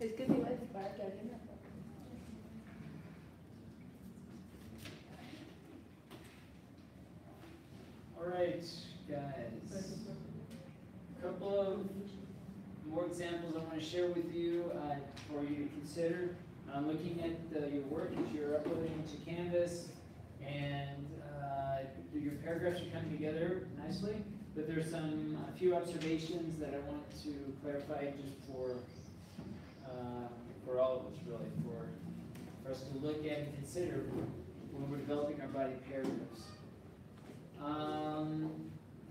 Es que te iba a decir para que alguien me apague. All right, guys. A couple of more examples I want to share with you for you to consider. Looking at your work as you're uploading to Canvas, and your paragraphs are coming together nicely, but there's a few observations that I want to clarify just for all of us, really, for us to look at and consider when we're developing our body paragraphs.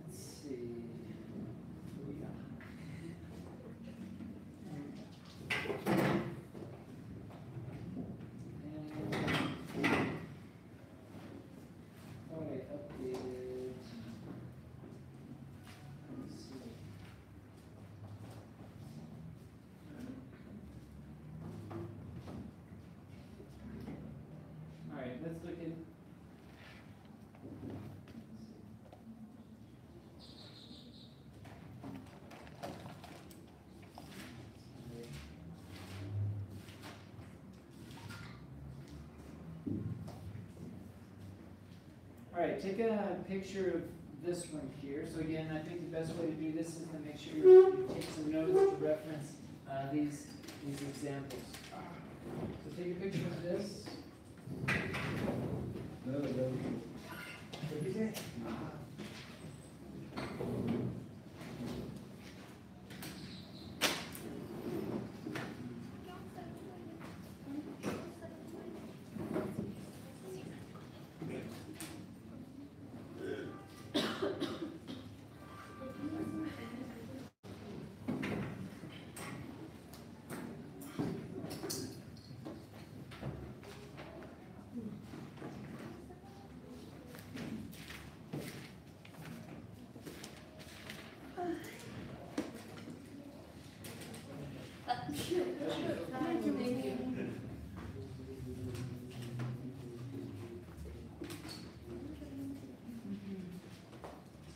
Let's see. Who we got? Updated. Let's see. All right, let's look at. All right, take a picture of this one here. So again, I think the best way to do this is to make sure you take some notes to reference these examples. So take a picture of this.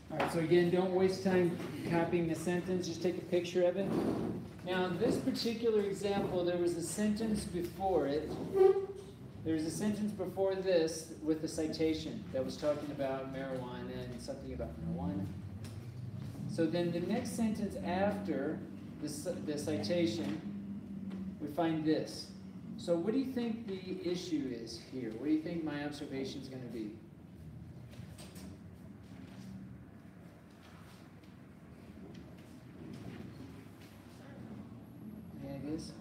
All right, so again, don't waste time copying the sentence, just take a picture of it. Now, in this particular example, there was a sentence before it. There was a sentence before this with the citation that was talking about marijuana and something about marijuana. So then the next sentence after the citation, we find this. So what do you think the issue is here? What do you think my observation is going to be? Yeah, it is.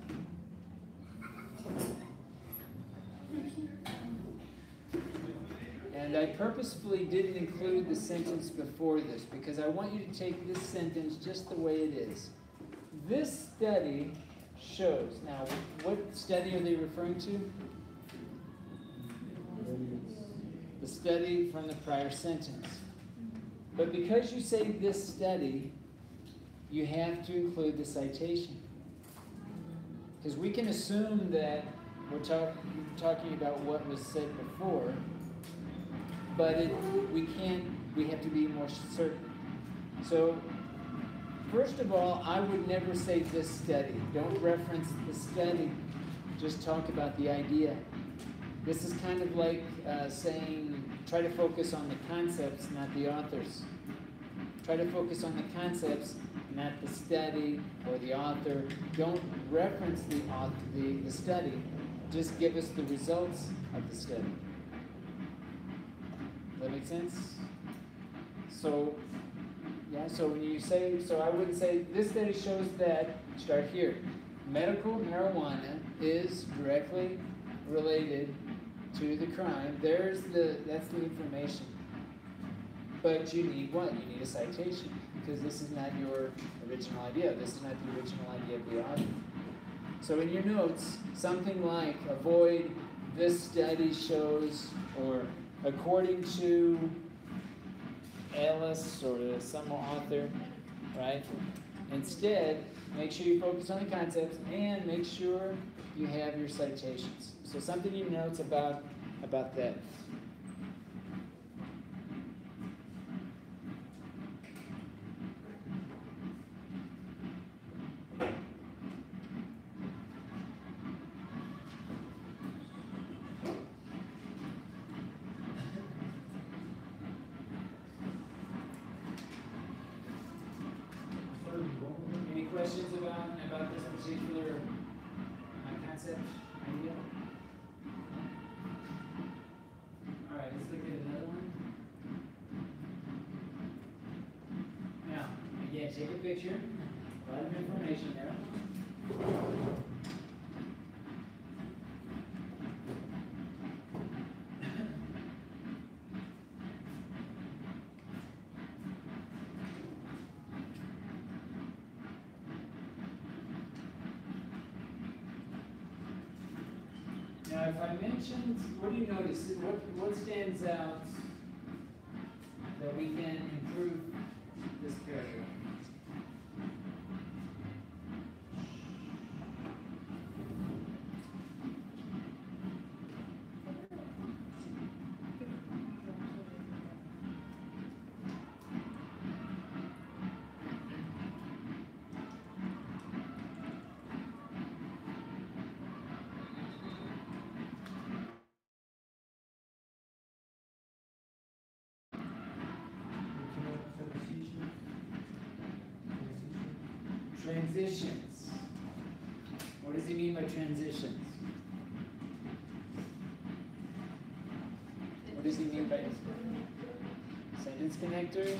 And I purposefully didn't include the sentence before this because I want you to take this sentence just the way it is. This study shows. Now, what study are they referring to? The study from the prior sentence. But because you say this study, you have to include the citation. Because we can assume that we're talking about what was said before, but we have to be more certain. So, first of all, I would never say this study. Don't reference the study. Just talk about the idea. This is kind of like saying, try to focus on the concepts, not the authors. Try to focus on the concepts, not the study or the author. Don't reference the study. Just give us the results of the study. Does that make sense? So, yeah, so when you say, so I wouldn't say, this study shows that, start here. Medical marijuana is directly related to the crime. That's the information. But you need what? You need a citation, because this is not your original idea. This is not the original idea of the author. So in your notes, something like, avoid, this study shows, or according to Alice or some author, right? Instead, make sure you focus on the concepts and make sure you have your citations. So something in your notes about that. questions about this particular concept idea? All right, let's look at another one. Now, again, take a picture. A lot of information there. Now, if I mentioned, what do you notice? What stands out that we can improve this paragraph? Transitions. What does he mean by transitions? What does he mean by sentence connectors,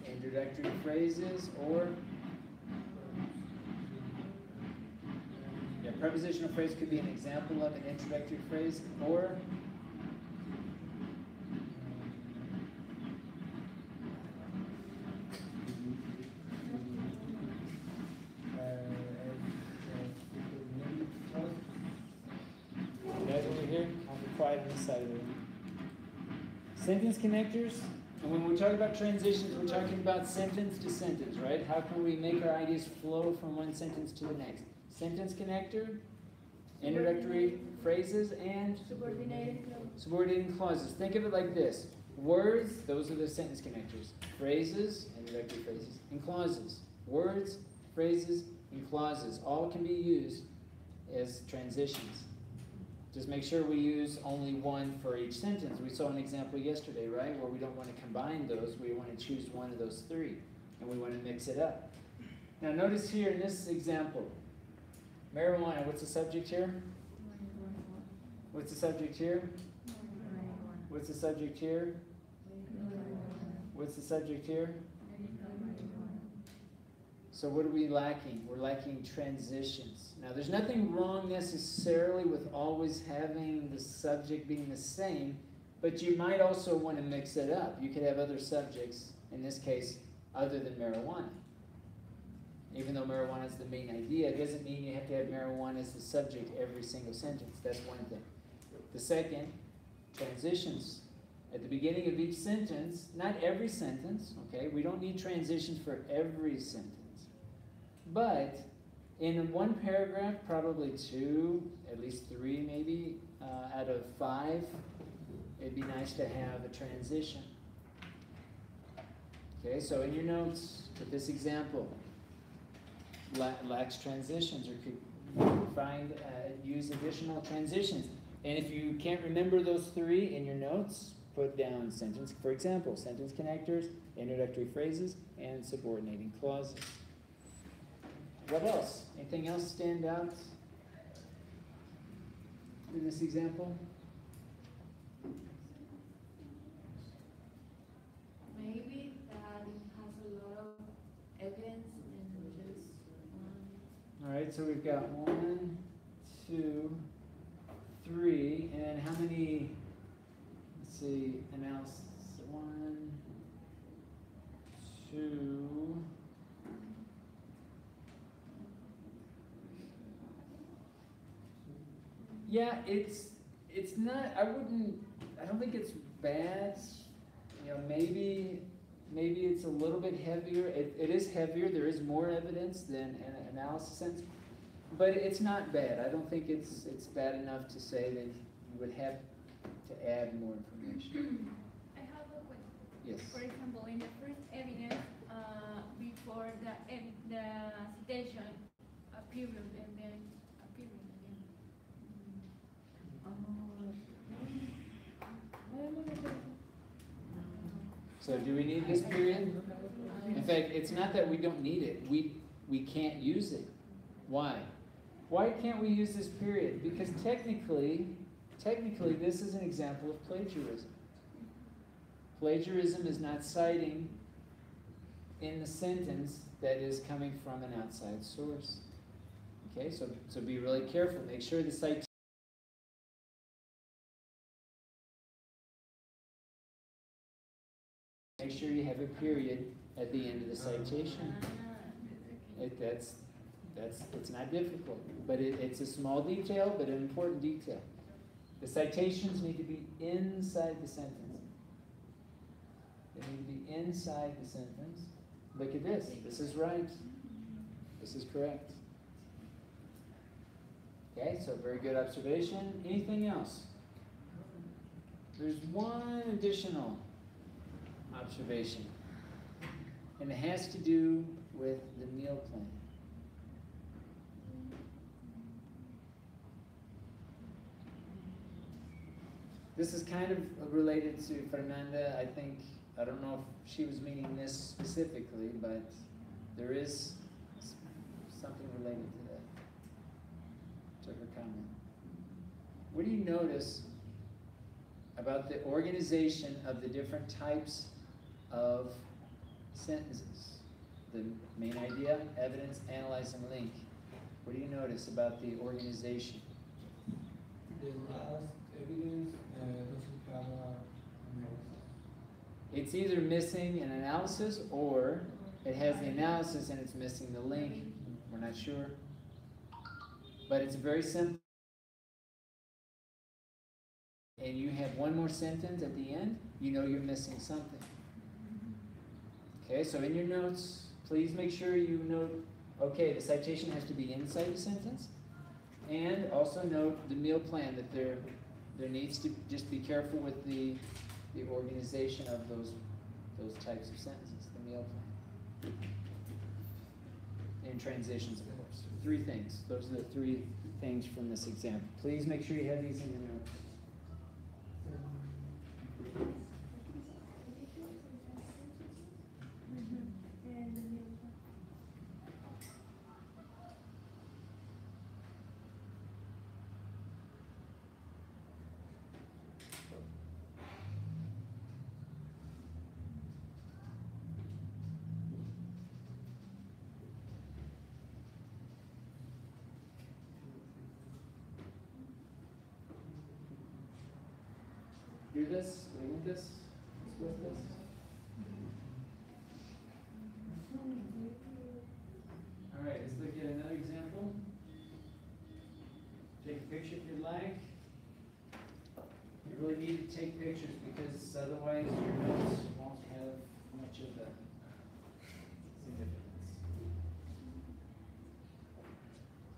introductory phrases, or yeah, prepositional phrase could be an example of an introductory phrase, or side of it. Sentence connectors, and when we talk about transitions, we're talking about sentence to sentence, right? How can we make our ideas flow from one sentence to the next? Sentence connector, introductory phrases, and subordinating clauses. Think of it like this. Words, those are the sentence connectors. Phrases, introductory phrases, and clauses. Words, phrases, and clauses all can be used as transitions. Just make sure we use only one for each sentence. We saw an example yesterday, right, where we don't want to combine those. We want to choose one of those three, and we want to mix it up. Now notice here in this example, marijuana, what's the subject here? What's the subject here? What's the subject here? What's the subject here? So what are we lacking? We're lacking transitions. Now there's nothing wrong necessarily with always having the subject being the same, but you might also want to mix it up. You could have other subjects, in this case, other than marijuana. Even though marijuana is the main idea, it doesn't mean you have to have marijuana as the subject every single sentence. That's one thing. The second, transitions. At the beginning of each sentence, not every sentence, okay? We don't need transitions for every sentence. But in one paragraph, probably two, at least three maybe, out of five, it'd be nice to have a transition. Okay, so in your notes, with this example, lacks transitions, or could use additional transitions. And if you can't remember those three in your notes, put down sentence, for example, sentence connectors, introductory phrases, and subordinating clauses. What else? Anything else stand out in this example? Maybe that it has a lot of evidence and just one. All right, so we've got 1, 2, 3, and how many? Let's see, analysis. 1, 2. Yeah, it's not. I don't think it's bad. You know, maybe it's a little bit heavier. It is heavier. There is more evidence than an analysis sense, but it's not bad. I don't think it's bad enough to say that you would have to add more information. I have a question. Yes. For example, in the first evidence, before the citation, a period, and then a period again. So do we need this period? In fact, it's not that we don't need it. We can't use it. Why? Why can't we use this period? Because technically, this is an example of plagiarism. Plagiarism is not citing in the sentence that is coming from an outside source. Okay, so be really careful. Make sure the citation. Make sure you have a period at the end of the citation. It's not difficult, but it's a small detail, but an important detail. The citations need to be inside the sentence. They need to be inside the sentence. Look at this. This is right. This is correct. Okay, so very good observation. Anything else? There's one additional observation, and it has to do with the meal plan. This is kind of related to Fernanda. I don't know if she was meaning this specifically, but there is something related to that, to her comment. What do you notice about the organization of the different types of sentences? The main idea, evidence, analyze, and link. What do you notice about the organization? The last evidence doesn't have analysis. It's either missing an analysis or it has the analysis and it's missing the link. We're not sure. But it's very simple. And you have one more sentence at the end, you know you're missing something. Okay, so in your notes, please make sure you note, okay, the citation has to be inside the sentence. And also note the meal plan, that there needs to just be careful with the organization of those types of sentences, the meal plan. And transitions, of course. 3 things. Those are the 3 things from this example. Please make sure you have these in your notes. Do this, with this, with this. All right, let's look at another example. Take a picture if you'd like. You really need to take pictures because otherwise your notes won't have much of a significance.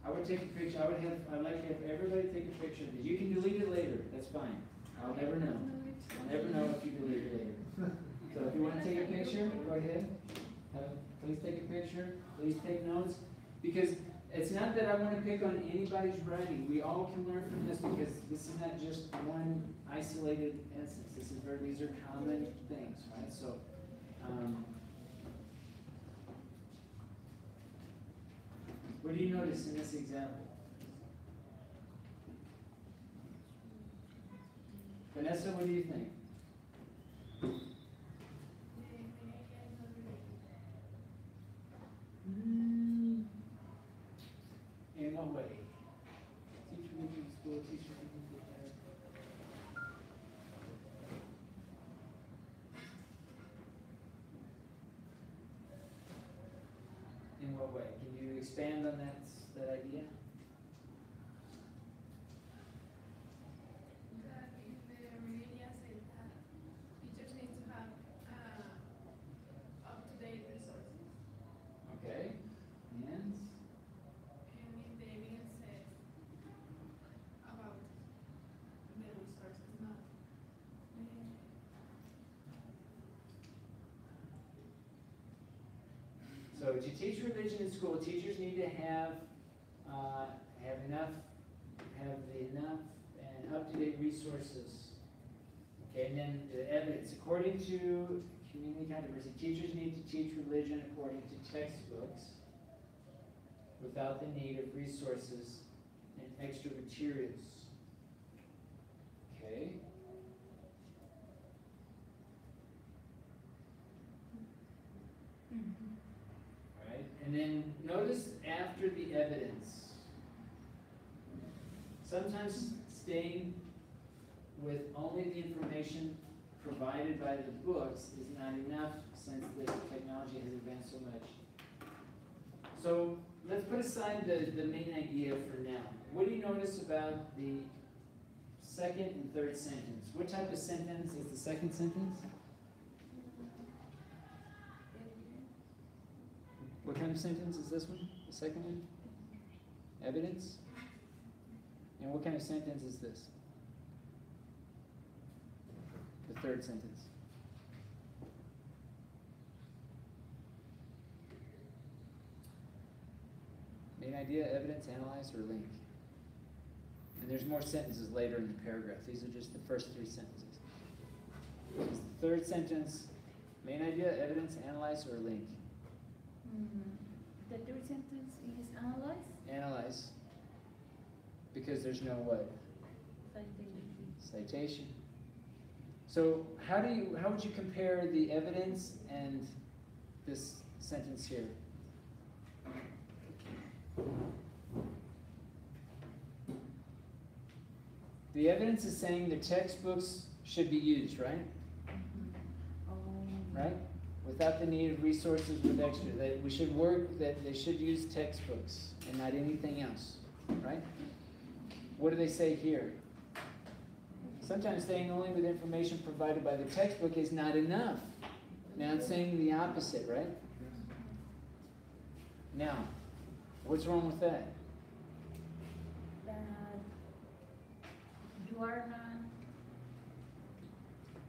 I would take a picture. I'd like to have everybody take a picture of this. You can delete it later. That's fine. I'll never know. I'll never know if you delete it later. So if you want to take a picture, go ahead. Please take a picture. Please take notes. Because it's not that I want to pick on anybody's writing. We all can learn from this because this is not just one isolated instance. These are common things, right? So, what do you notice in this example? Vanessa, what do you think? In what way? Teacher leaving school, teacher leaving the parent. In what way? Can you expand on that idea? So to teach religion in school, teachers need to have enough and up-to-date resources. Okay, and then the evidence. According to community kind of diversity. Teachers need to teach religion according to textbooks without the need of resources and extra materials. Okay. All right, and then notice after the evidence. Sometimes staying with only the information provided by the books is not enough since the technology has advanced so much. So let's put aside the main idea for now. What do you notice about the second and third sentence? What type of sentence is the second sentence? What kind of sentence is this one? The second one? Evidence? And what kind of sentence is this? The third sentence. Main idea, evidence, analyze, or link. And there's more sentences later in the paragraph. These are just the first three sentences. This is the third sentence. Main idea, evidence, analyze, or link. The third sentence is analyze. Analyze. Because there's no what? Citation. So how would you compare the evidence and this sentence here? The evidence is saying the textbooks should be used, right? Right? Without the need of resources with extra. That we should work, that they should use textbooks and not anything else, right? What do they say here? Sometimes staying only with information provided by the textbook is not enough. Now it's saying the opposite, right? Now, what's wrong with that? That you are not.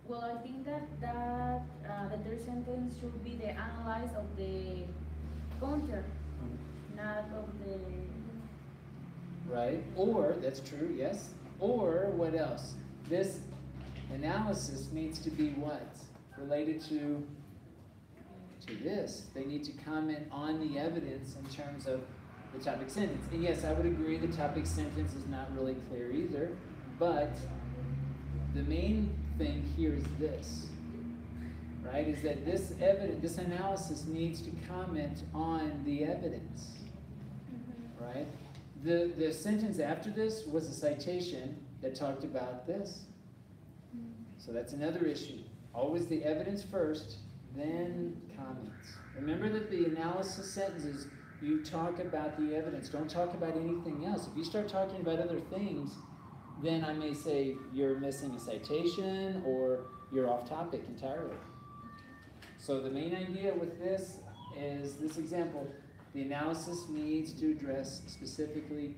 Well, I think that the third sentence should be the analyze of the content, not of the. Right? Or, that's true, yes. Or, what else? This analysis needs to be what? Related to this. They need to comment on the evidence in terms of the topic sentence. And yes, I would agree the topic sentence is not really clear either, but the main thing here is this, right? Is that this evidence, this analysis needs to comment on the evidence, right? The sentence after this was a citation that talked about this. So that's another issue. Always the evidence first, then comments. Remember that the analysis sentences, you talk about the evidence. Don't talk about anything else. If you start talking about other things, then I may say you're missing a citation or you're off topic entirely. So the main idea with this is this example. The analysis needs to address specifically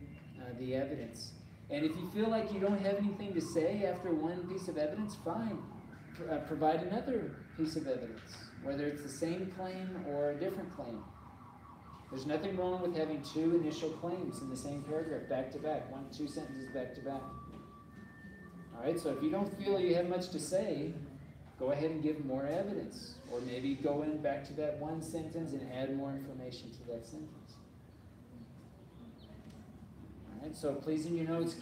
the evidence. And if you feel like you don't have anything to say after one piece of evidence, fine. Provide another piece of evidence, whether it's the same claim or a different claim. There's nothing wrong with having two initial claims in the same paragraph, back to back, 2 sentences back to back. All right, so if you don't feel you have much to say, go ahead and give more evidence. Or maybe go in back to that one sentence and add more information to that sentence. All right, so pleasing your notes,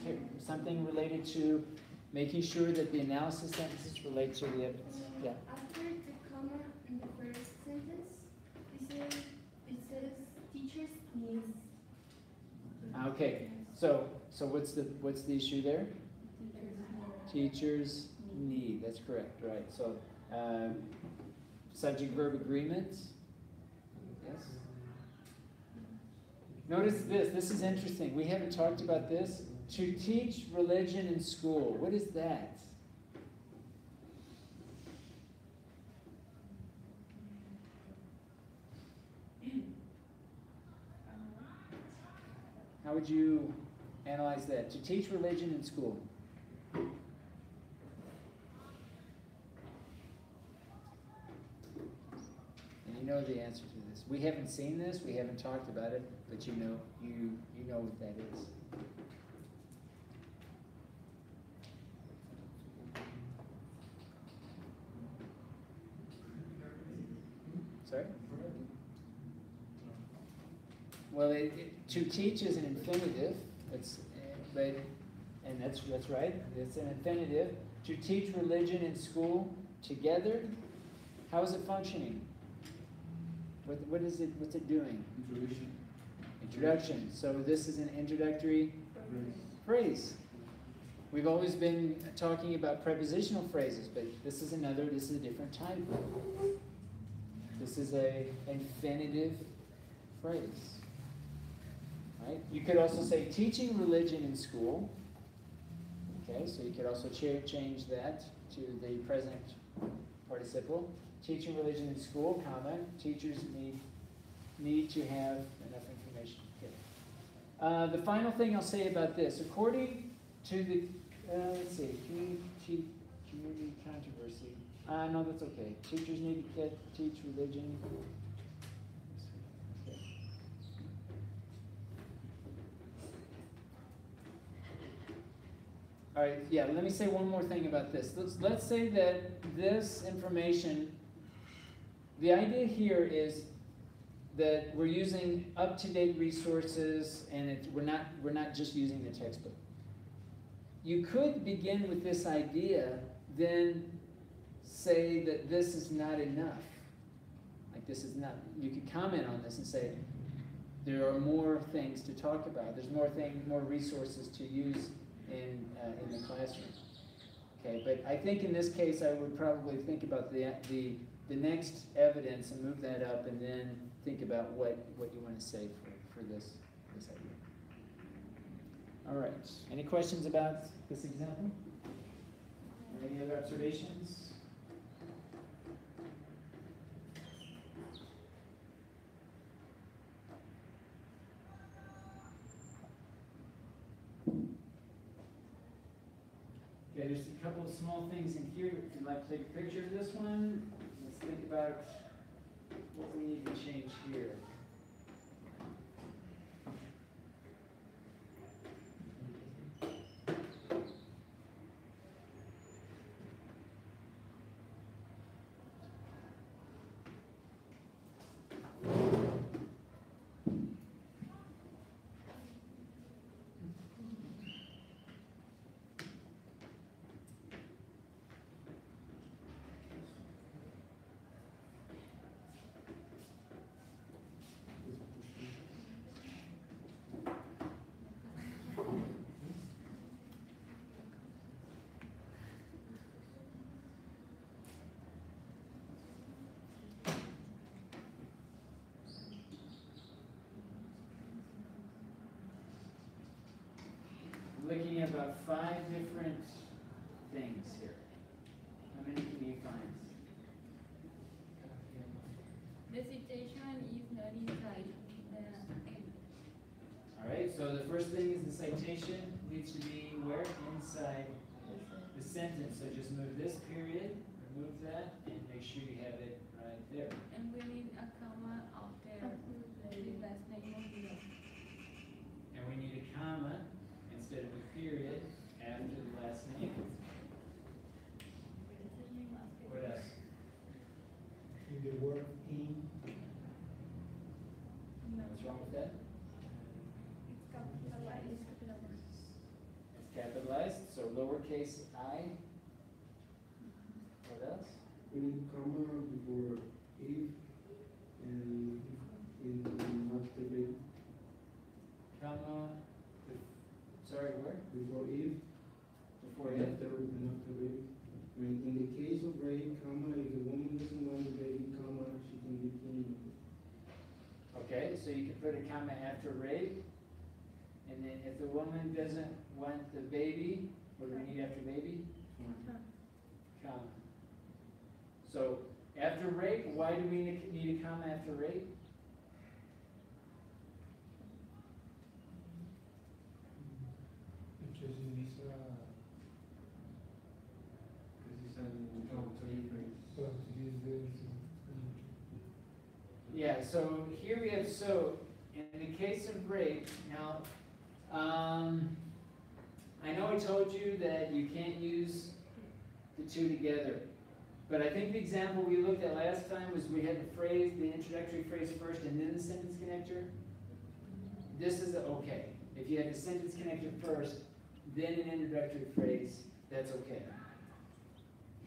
something related to making sure that the analysis sentences relate to the evidence. Yeah. After the comma in the first sentence, it says teachers needs. Okay. So what's the issue there? Teachers need. That's correct. Right. So subject verb agreements. Yes. Notice this. This is interesting. We haven't talked about this. To teach religion in school. What is that? How would you analyze that? To teach religion in school. And you know the answer to this. We haven't seen this, we haven't talked about it, but you know what that is. Sorry? Well, to teach is an infinitive. And that's right. It's an infinitive. To teach religion in school together. How is it functioning? What is it? What's it doing? Introduction. Introduction. So this is an introductory phrase. We've always been talking about prepositional phrases, but this is a different type. This is a infinitive phrase. Right? You could also say teaching religion in school. Okay, so you could also change that to the present participle. Teaching religion in school, comma, teachers need to have enough information. Okay. The final thing I'll say about this, according to the, let's see, community controversy. No, that's okay. Teachers need to teach religion. Okay. All right, yeah, let me say one more thing about this. Let's say that this information, the idea here is that we're using up-to-date resources, and we're not just using the textbook. You could begin with this idea, then say that this is not enough. Like this is not, you could comment on this and say, there are more things to talk about. There's more resources to use in the classroom. Okay, but I think in this case I would probably think about the next evidence and move that up, and then think about what you want to say for this idea. All right. Any questions about this example? Or any other observations? Okay, there's a couple of small things in here. If you'd like to take a picture of this one, let's think about what we need to change here. Looking at about 5 different things here. How many can you find? The citation is not inside the end. All right, so the first thing is the citation needs to be where? Inside the sentence. So just move this period, remove that, and make sure you have it right there. And we need a comma after the last name of the And we need a comma instead of a period after the last name. What else? In the word in. What's wrong with that? It's capitalized, so lowercase I. What else? We need comma before if and in after the Comma. Sorry, where? before if Before and it. after rape. I mean, in the case of rape, comma, if the woman doesn't want the baby, comma, she can be clean. Okay, so you can put a comma after rape, and then if the woman doesn't want the baby, what do we need after baby? Comma. So after rape, why do we need a comma after rape? Because it is Yeah, so here we have so. In the case of rape, now, I know I told you that you can't use the two together, But I think the example we looked at last time was we had the phrase, the introductory phrase first and then the sentence connector. This is okay. If you had the sentence connector first, then an introductory phrase, that's okay.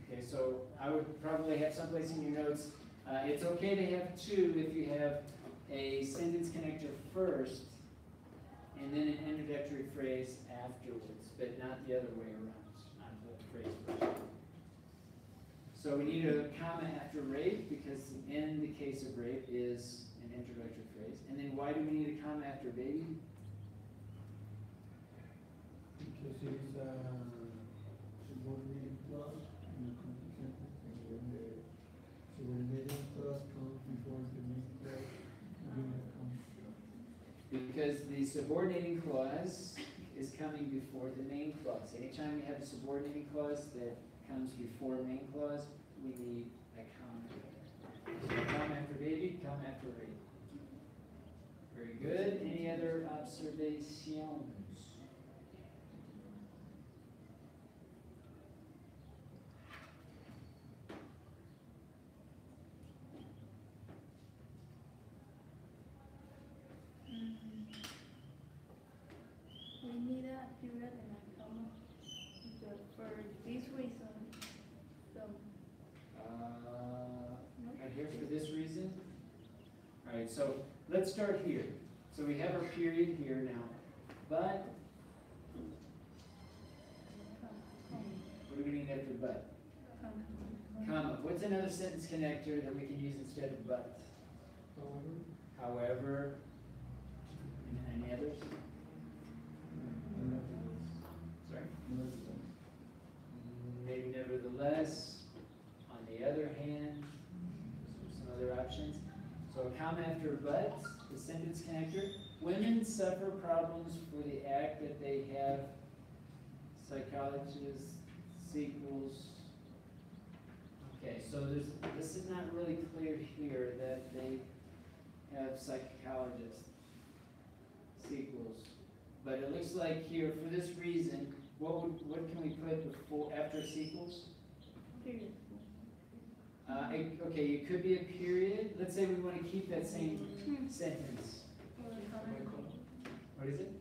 Okay, so I would probably have someplace in your notes, it's okay to have two if you have a sentence connector first and then an introductory phrase afterwards, but not the other way around, not the phrase first. So we need a comma after rape because in the case of rape is an introductory phrase. And then why do we need a comma after baby? Because it's subordinated clause in a complete sentence, and when the subordinated clause comes before the main clause, you need a comma. Because the subordinating clause is coming before the main clause. Anytime we have a subordinating clause that comes before main clause, we need a comma. So comma after baby, comma after rape. Very good. Any other observations? We need a period and a comma for this reason. So, Right here for this reason. All right, so let's start here. So we have our period here now, but what do we need after but? Comma. What's another sentence connector that we can use instead of but? However. Any others? Sorry? Maybe nevertheless. On the other hand, some other options. So a comma after but, the sentence connector. Women suffer problems for the act that they have. Psychologists, sequels. Okay, so this is not really clear here that they have psychologists, sequels. But it looks like here, for this reason, what can we put before, after sequels? period. Okay, it could be a period. Let's say we want to keep that same sentence. What is it?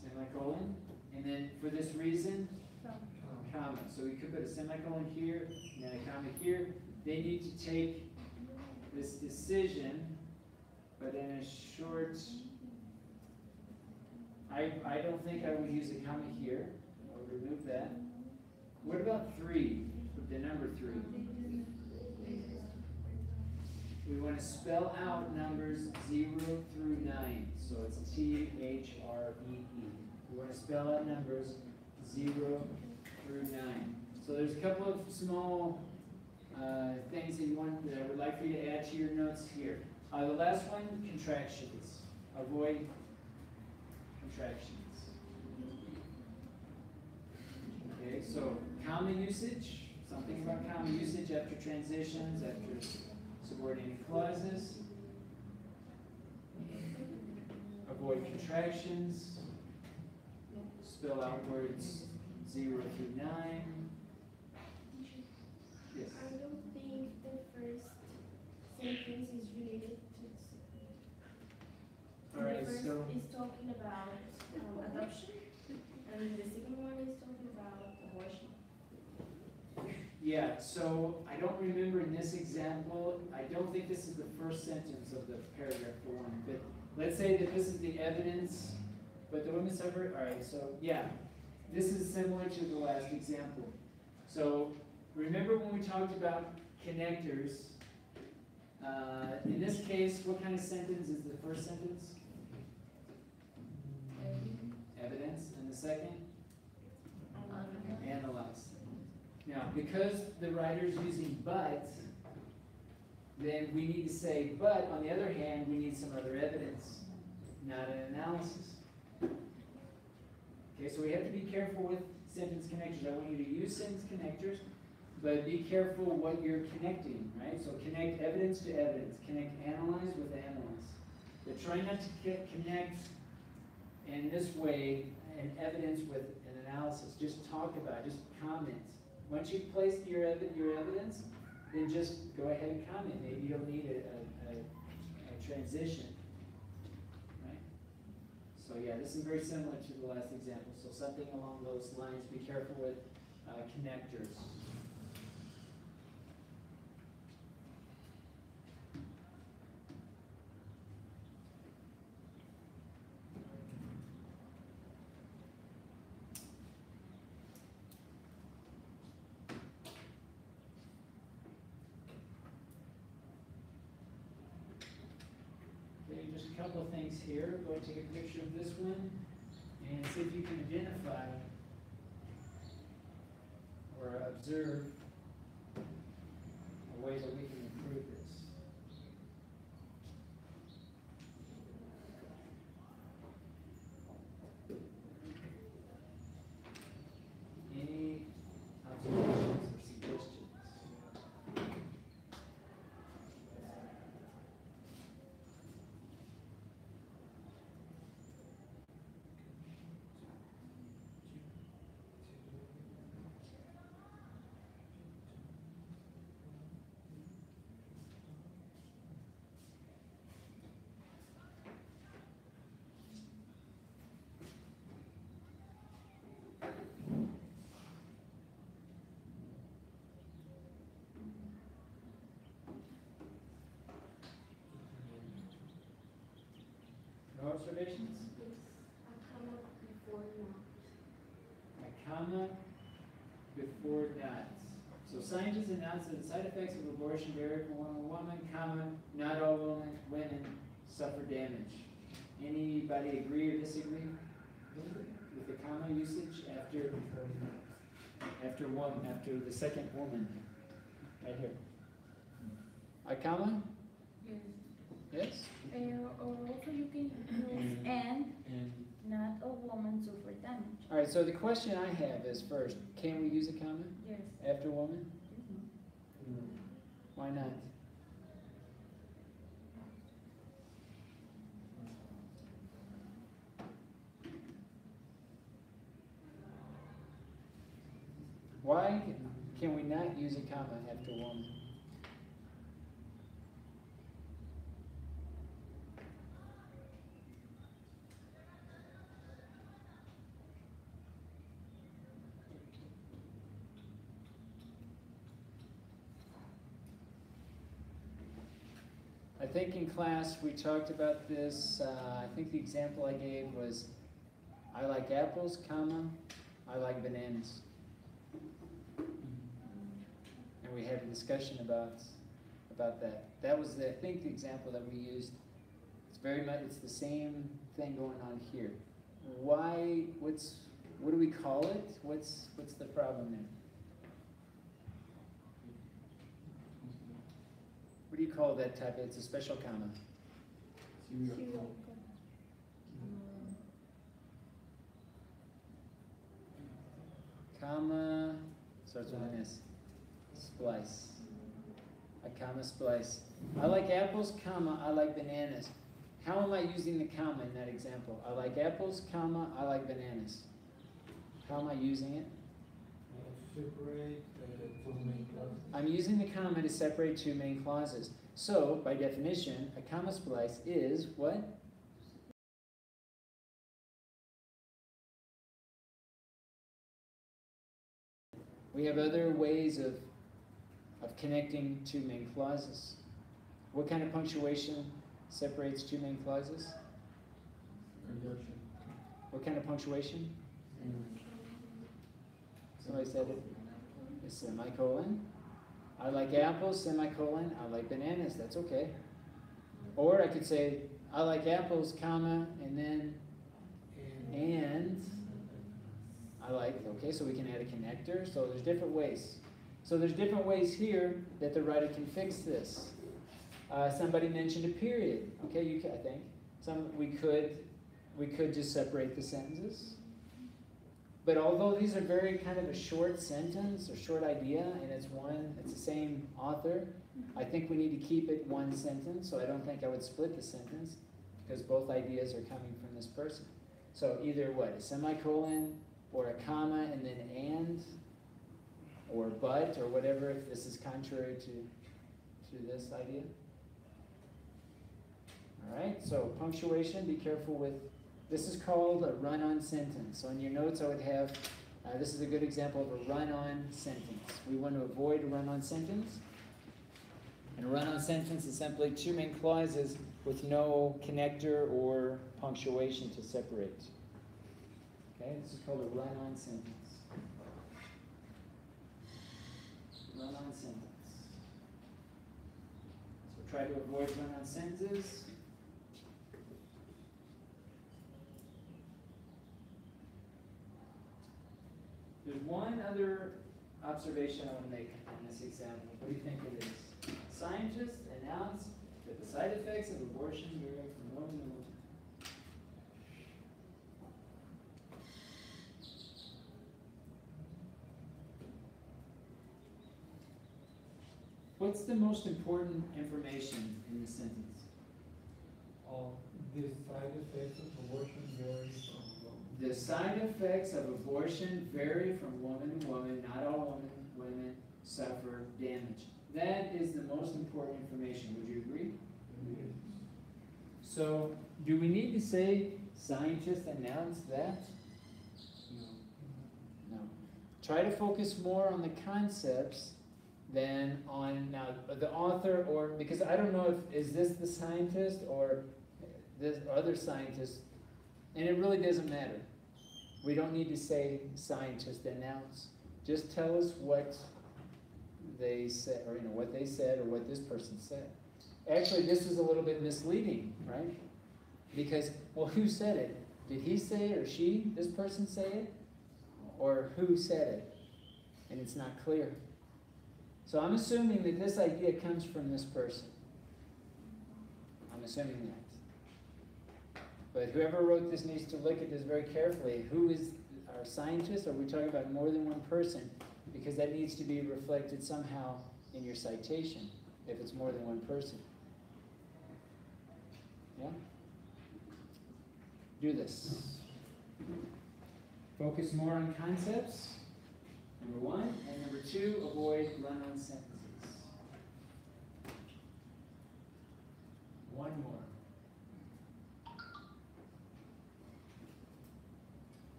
Semicolon. And then for this reason, comma. So we could put a semicolon here and then a comma here. They need to take this decision, but in a short, I don't think I would use a comma here. I would remove that. What about 3? The number 3. We want to spell out numbers 0 through 9. So it's T-H-R-E-E. We want to spell out numbers 0 through 9. So there's a couple of small things that I would like for you to add to your notes here. The last one, contractions. Avoid contractions. Okay, so comma usage. Something about comma usage after transitions, after subordinating clauses. Avoid contractions. Spell out words 0 through 9. Yes. I don't think the first sentence is related to. All right, the first so is talking about adoption, and the second one is talking about abortion. yeah, so I don't remember in this example, I don't think this is the first sentence of the paragraph for one, but let's say that this is the evidence, but the women suffer, all right, so yeah, this is similar to the last example. So remember when we talked about connectors, in this case, what kind of sentence is the first sentence? Evidence, and the second? Analyze. Now, because the writer's using but, then we need to say, but on the other hand, we need some other evidence, not an analysis. Okay, so we have to be careful with sentence connectors. I want you to use sentence connectors, but be careful what you're connecting, right? So connect evidence to evidence, connect analyze with analyze. But try not to connect in this way an evidence with an analysis. Just talk about it, just comment Once you've placed your evidence, then just go ahead and comment. Maybe you don't need a transition, right? So yeah, this is very similar to the last example. So something along those lines. Be careful with connectors. Just a couple of things here. Go ahead and take a picture of this one and see if you can identify or observe a way that we can improve this. Any observations or suggestions? No observations? A comma before not. A comma before not. So scientists announce that the side effects of abortion vary from woman to woman, comma, not all women suffer damage. Anybody agree or disagree with the comma usage after the second woman? Right here. A comma? Yes. Yes? Or also you can use and not a woman suffer damage. All right, so the question I have is first, can we use a comma Yes. after woman? Why not? Why can we not use a comma after woman? I think in class we talked about this. I think the example I gave was, I like apples, comma, I like bananas. And we had a discussion about that. That was, I think, the example that we used. It's very much, it's the same thing going on here. Why, what do we call it? What's the problem there? What do you call that type? It's a special comma. Comma starts with an S. Splice. A comma splice. I like apples, comma, I like bananas. How am I using the comma in that example? I like apples, comma, I like bananas. How am I using it? Separate two main clauses. I'm using the comma to separate two main clauses. So, by definition, a comma splice is what? We have other ways of connecting two main clauses. What kind of punctuation separates two main clauses? Conjunction. What kind of punctuation? Somebody said it. A semicolon. I like apples, semicolon. I like bananas. That's okay. Or I could say, I like apples, comma, and then and. I like, okay, so we can add a connector. So there's different ways. So there's different ways here that the writer can fix this. Somebody mentioned a period. Okay, I think. We could just separate the sentences. But although these are very kind of a short sentence or short idea, and it's the same author, I think we need to keep it one sentence. So I don't think I would split the sentence because both ideas are coming from this person. So either what, a semicolon or a comma and then and. or but, or whatever, if this is contrary to this idea. All right, so punctuation, be careful with, this is called a run-on sentence. So in your notes I would have, this is a good example of a run-on sentence. We want to avoid a run-on sentence. And a run-on sentence is simply two main clauses with no connector or punctuation to separate. Okay, this is called a run-on sentence. Run-on sentence. So try to avoid run-on sentences. There's one other observation I want to make in this example. What do you think it is? Scientists announce that the side effects of abortion vary from woman to woman. What's the most important information in this sentence? The side effects of abortion vary from The side effects of abortion vary from woman to woman. Not all women suffer damage. That is the most important information. Would you agree? So, do we need to say scientists announce that? No. Try to focus more on the concepts than on now the author, or because I don't know if is this the scientist or this other scientist, and it really doesn't matter. We don't need to say scientist announce. Just tell us what they said, or what they said, or what this person said. Actually, this is a little bit misleading, right? Because, well, who said it? Did he say it or she, this person say it? Or who said it? And it's not clear. So I'm assuming that this idea comes from this person. I'm assuming that. But whoever wrote this needs to look at this very carefully. Who is our scientist? Are we talking about more than one person? Because that needs to be reflected somehow in your citation, if it's more than one person. Yeah? Do this. Focus more on concepts, number one. And number two, avoid run-on sentences. One more.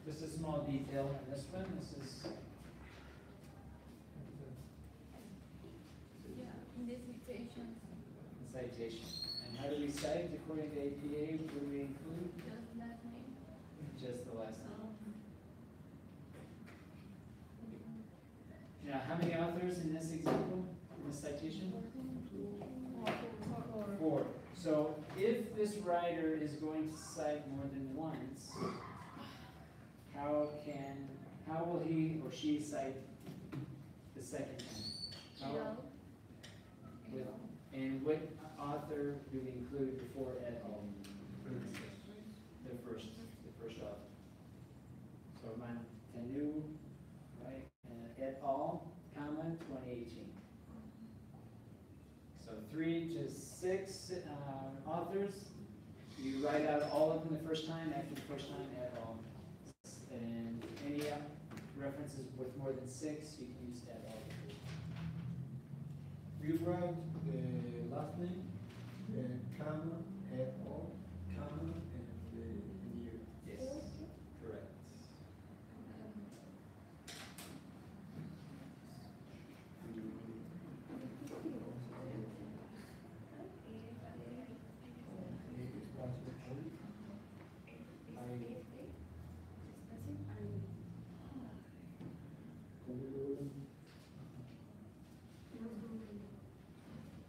Just a small detail in this one. This is In the citations, the citation. And how do we cite according to APA? What do we include? just last name. Just the last name. Now, how many authors in this example, in this citation? 4. So if this writer is going to cite more than once, how will he or she cite the second time? And what author do we include before et al? The first author. So Mantenu, right? Et al, comma, 2018. So 3 to 6 authors. You write out all of them the first time. After the first time, et al. And any references with more than 6, you can use et al. We write the last name, the comma, et al, comma, and the year. Yes, correct.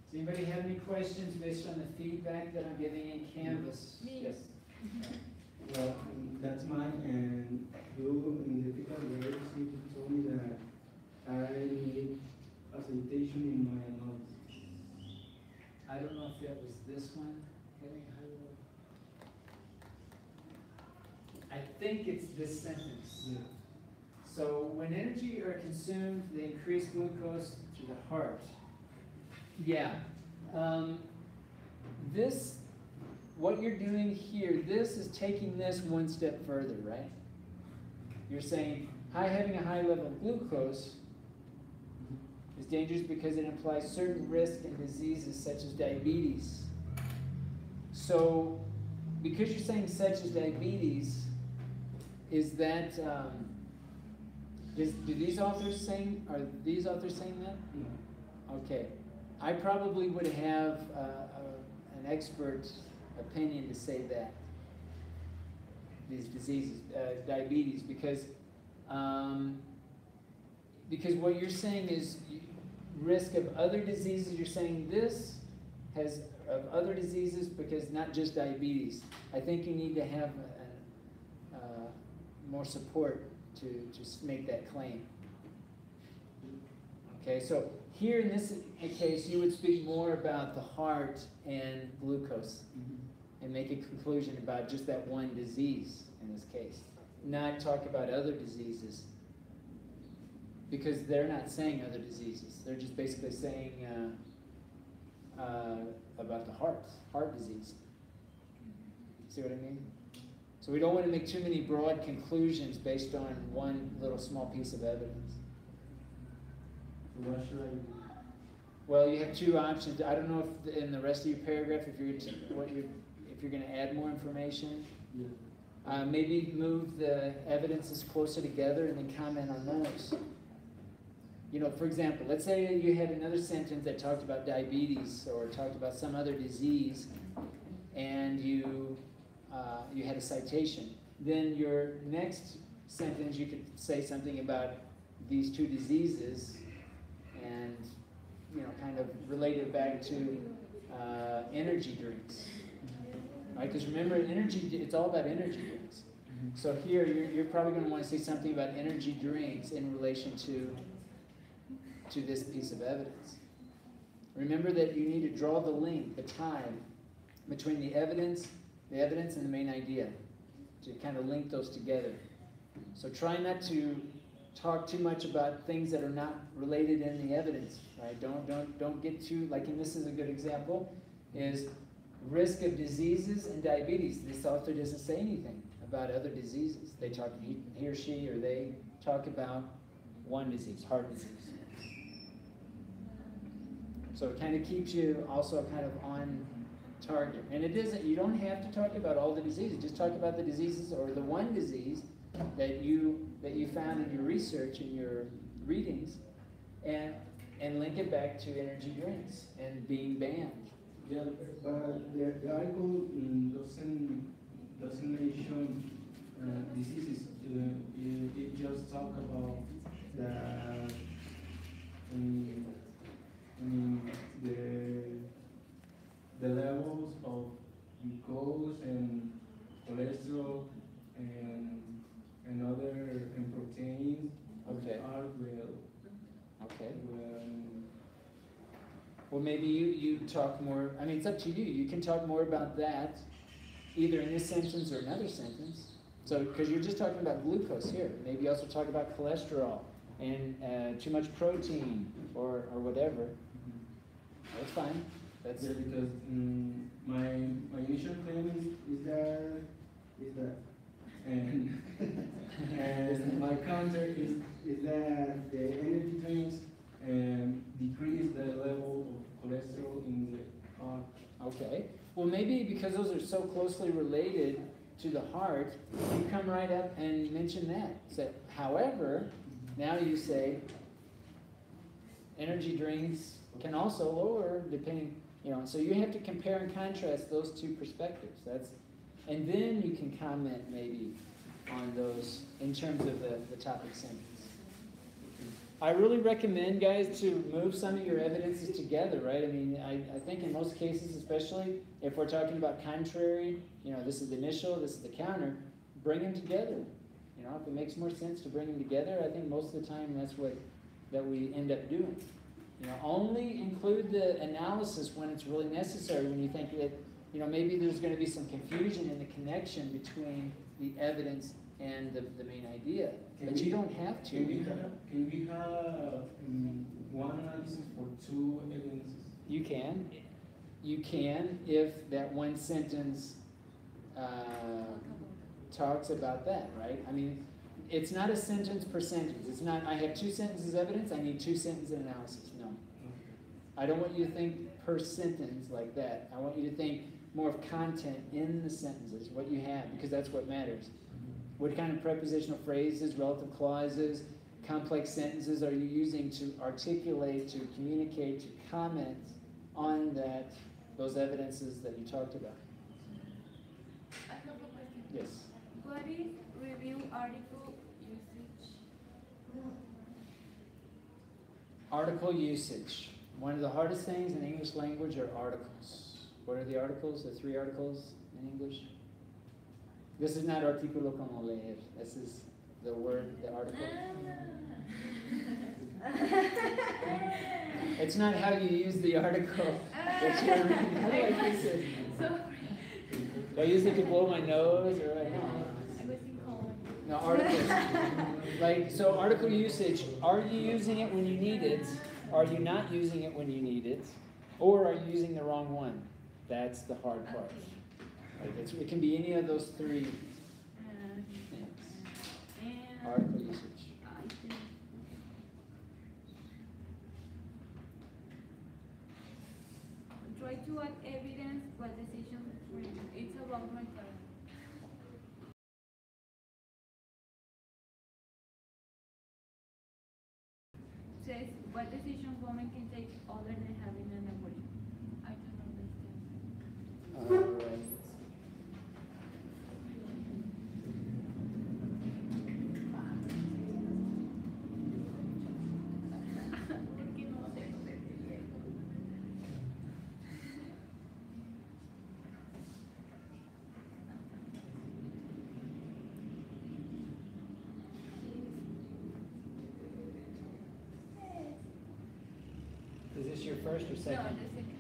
Does anybody have any questions based on the feedback that I'm giving in Canvas? Me. Yes. Well, that's mine, and you, in the difficult words, you told me that I need a citation in my notes. I don't know if that was this one. Kevin, how do I think it's this sentence. Yeah. So when energy are consumed, they increase glucose to the heart. Yeah. This, what you're doing here, this is taking this one step further, right? You're saying having a high level of glucose is dangerous because it implies certain risk and diseases such as diabetes. So, because you're saying such as diabetes, is that, do these authors saying, are these authors saying that? No. Okay. I probably would have an expert opinion to say that, these diseases, diabetes, because what you're saying is risk of other diseases. You're saying this has of other diseases because not just diabetes. I think you need to have more support to make that claim. Okay, so here in this case, you would speak more about the heart and glucose and make a conclusion about just that one disease in this case, not talk about other diseases, because they're not saying other diseases. They're just basically saying about the heart disease. See what I mean? So we don't want to make too many broad conclusions based on one little small piece of evidence. What should I do? Well, you have two options. I don't know if in the rest of your paragraph, if you're going to add more information. Yeah. Maybe move the evidences closer together and then comment on those. You know, for example, let's say you had another sentence that talked about diabetes or talked about some other disease, and you had a citation. Then your next sentence, you could say something about these two diseases and, you know, kind of relate it back to energy drinks. Right? Because remember, it's all about energy drinks. So here, you're probably going to want to say something about energy drinks in relation to this piece of evidence. Remember that you need to draw the link, the tie between the evidence and the main idea, to kind of link those together. So try not to talk too much about things that are not related in the evidence. Right? Don't get too, like, and this is a good example, is risk of diseases and diabetes. This author doesn't say anything about other diseases. They talk, he or she, or they talk about one disease, heart disease. So it kind of keeps you also kind of on target. And it isn't, you don't have to talk about all the diseases. Just talk about the diseases or the one disease that you found in your research, in your readings, and link it back to energy drinks and being banned. Yeah, but the article doesn't mention diseases. It just talk about the levels of glucose and cholesterol and other proteins. Okay. Are Okay. Well, maybe you talk more. I mean, it's up to you. You can talk more about that, either in this sentence or another sentence. So, because you're just talking about glucose here. Maybe you also talk about cholesterol and too much protein or whatever. That's fine. That's yeah, because my initial claim is that, and and my counter is that the energy drinks decrease the level of cholesterol in the heart. okay. Well, maybe because those are so closely related to the heart, you come right up and mention that. So, however, now you say energy drinks can also lower, depending, you know, so you have to compare and contrast those two perspectives. And then you can comment maybe on those in terms of the topic sentence. I really recommend, guys, to move some of your evidences together, right? I mean, I think in most cases, especially if we're talking about contrary, you know, this is the initial, this is the counter, bring them together. You know, if it makes more sense to bring them together, I think most of the time that we end up doing. You know, only include the analysis when it's really necessary, when you think that, you know, maybe there's going to be some confusion in the connection between the evidence and the main idea. But you don't have to. Can we have one analysis for two evidences? You can. You can if that one sentence talks about that, right? I mean, it's not a sentence per sentence. It's not, I have two sentences evidence, I need two sentences analysis. No. I don't want you to think per sentence like that. I want you to think more of content in the sentences, what you have, because that's what matters. What kind of prepositional phrases, relative clauses, complex sentences are you using to articulate, to communicate, to comment on that, those evidences that you talked about? I have a question. Yes. What is review article usage? Article usage. One of the hardest things in English language are articles. What are the articles? The three articles in English? This is not artículo como leer. This is the word, the article. It's not how you use the article. It's your, how do I use it? Do I use it to blow my nose or I know? No, articles. Like, so article usage, are you using it when you need it? Are you not using it when you need it? Or are you using the wrong one? That's the hard part. Like it can be any of those three things. Article usage. Try to add evidence what decision it's about my time. Says what decision woman can take other than having an abortion. I don't understand. All right. Is this your first or No, second? the second.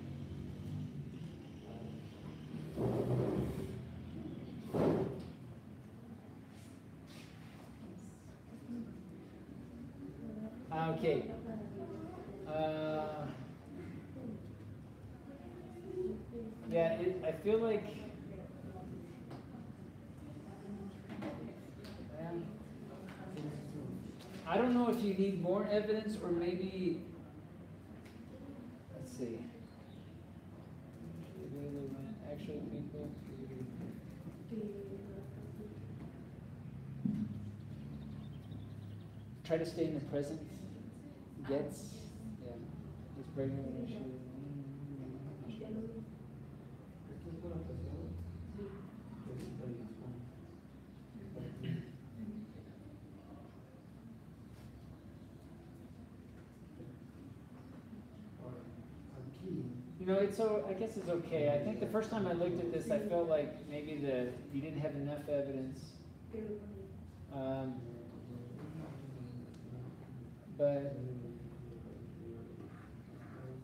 Okay. Yeah, I feel like. I don't know if you need more evidence or maybe. Let's see. Actual people. Try to stay in the present. Gets. Yeah. It's pregnant when she. You know, it's so. I guess it's okay. I think the first time I looked at this, I felt like maybe you didn't have enough evidence.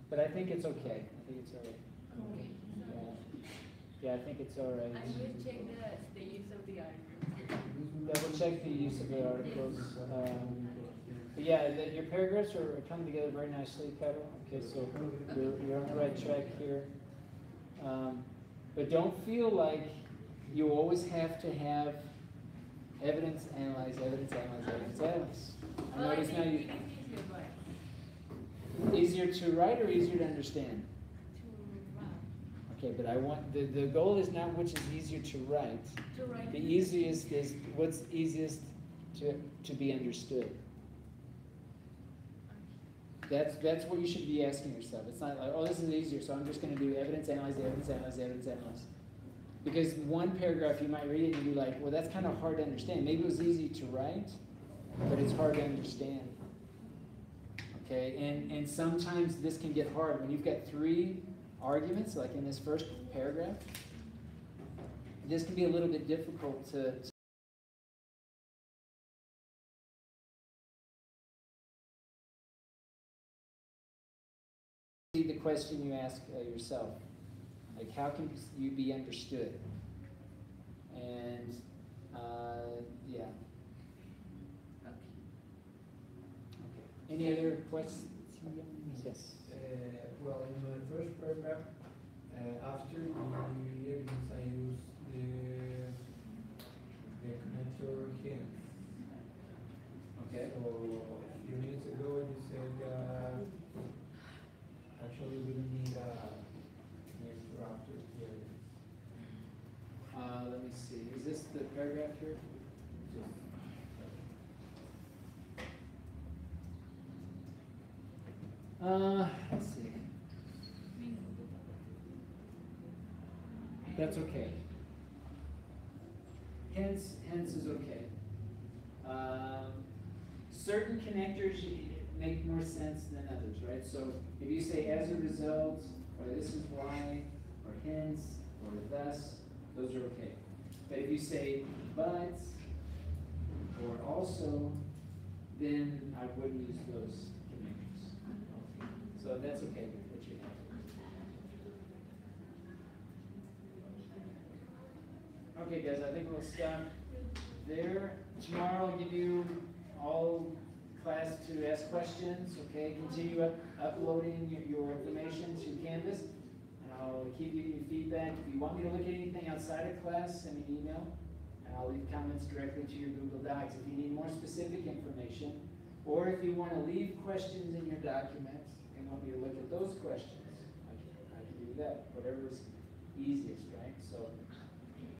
But I think it's okay. I think it's all right. Yeah, I think it's all right. I will check the use of the article. Double check the use of the articles. But yeah, your paragraphs are coming together very nicely, Carol. Okay, so you're on the right track here. But don't feel like you always have to have evidence, analyze, evidence, analyze, evidence, analyze. I notice now you. Easier to write or easier to understand? Okay, but I want the goal is not which is easier to write. The easiest is what's easiest to be understood. That's what you should be asking yourself. It's not like, oh, this is easier, so I'm just going to do evidence, analyze, evidence, analyze, evidence, analyze. Because one paragraph you might read it and be like, well, that's kind of hard to understand. Maybe it was easy to write, but it's hard to understand. Okay, and sometimes this can get hard when you've got three arguments, like in this first paragraph. This can be a little bit difficult to see the question you ask yourself. Like, how can you be understood? And, yeah. Okay. Any other questions? Yes. Well, in my first paragraph, after the evidence, I use the connector hence. Okay. So, a few minutes ago, you said, actually, we don't need a connector after the evidence. Let me see. Is this the paragraph here? Let's see. That's okay. Hence is okay. Certain connectors make more sense than others, right? So if you say as a result, or this is why, or hence, or thus, those are okay. But if you say but, or also, then I wouldn't use those connectors. So that's okay what you have. Okay, guys, I think we'll stop there. Tomorrow I'll give you all class to ask questions, okay? Continue uploading your information to Canvas, and I'll keep giving you feedback. If you want me to look at anything outside of class, send me an email, and I'll leave comments directly to your Google Docs. If you need more specific information, or if you want to leave questions in your documents and want me to look at those questions, I can do that, whatever is easiest, right? So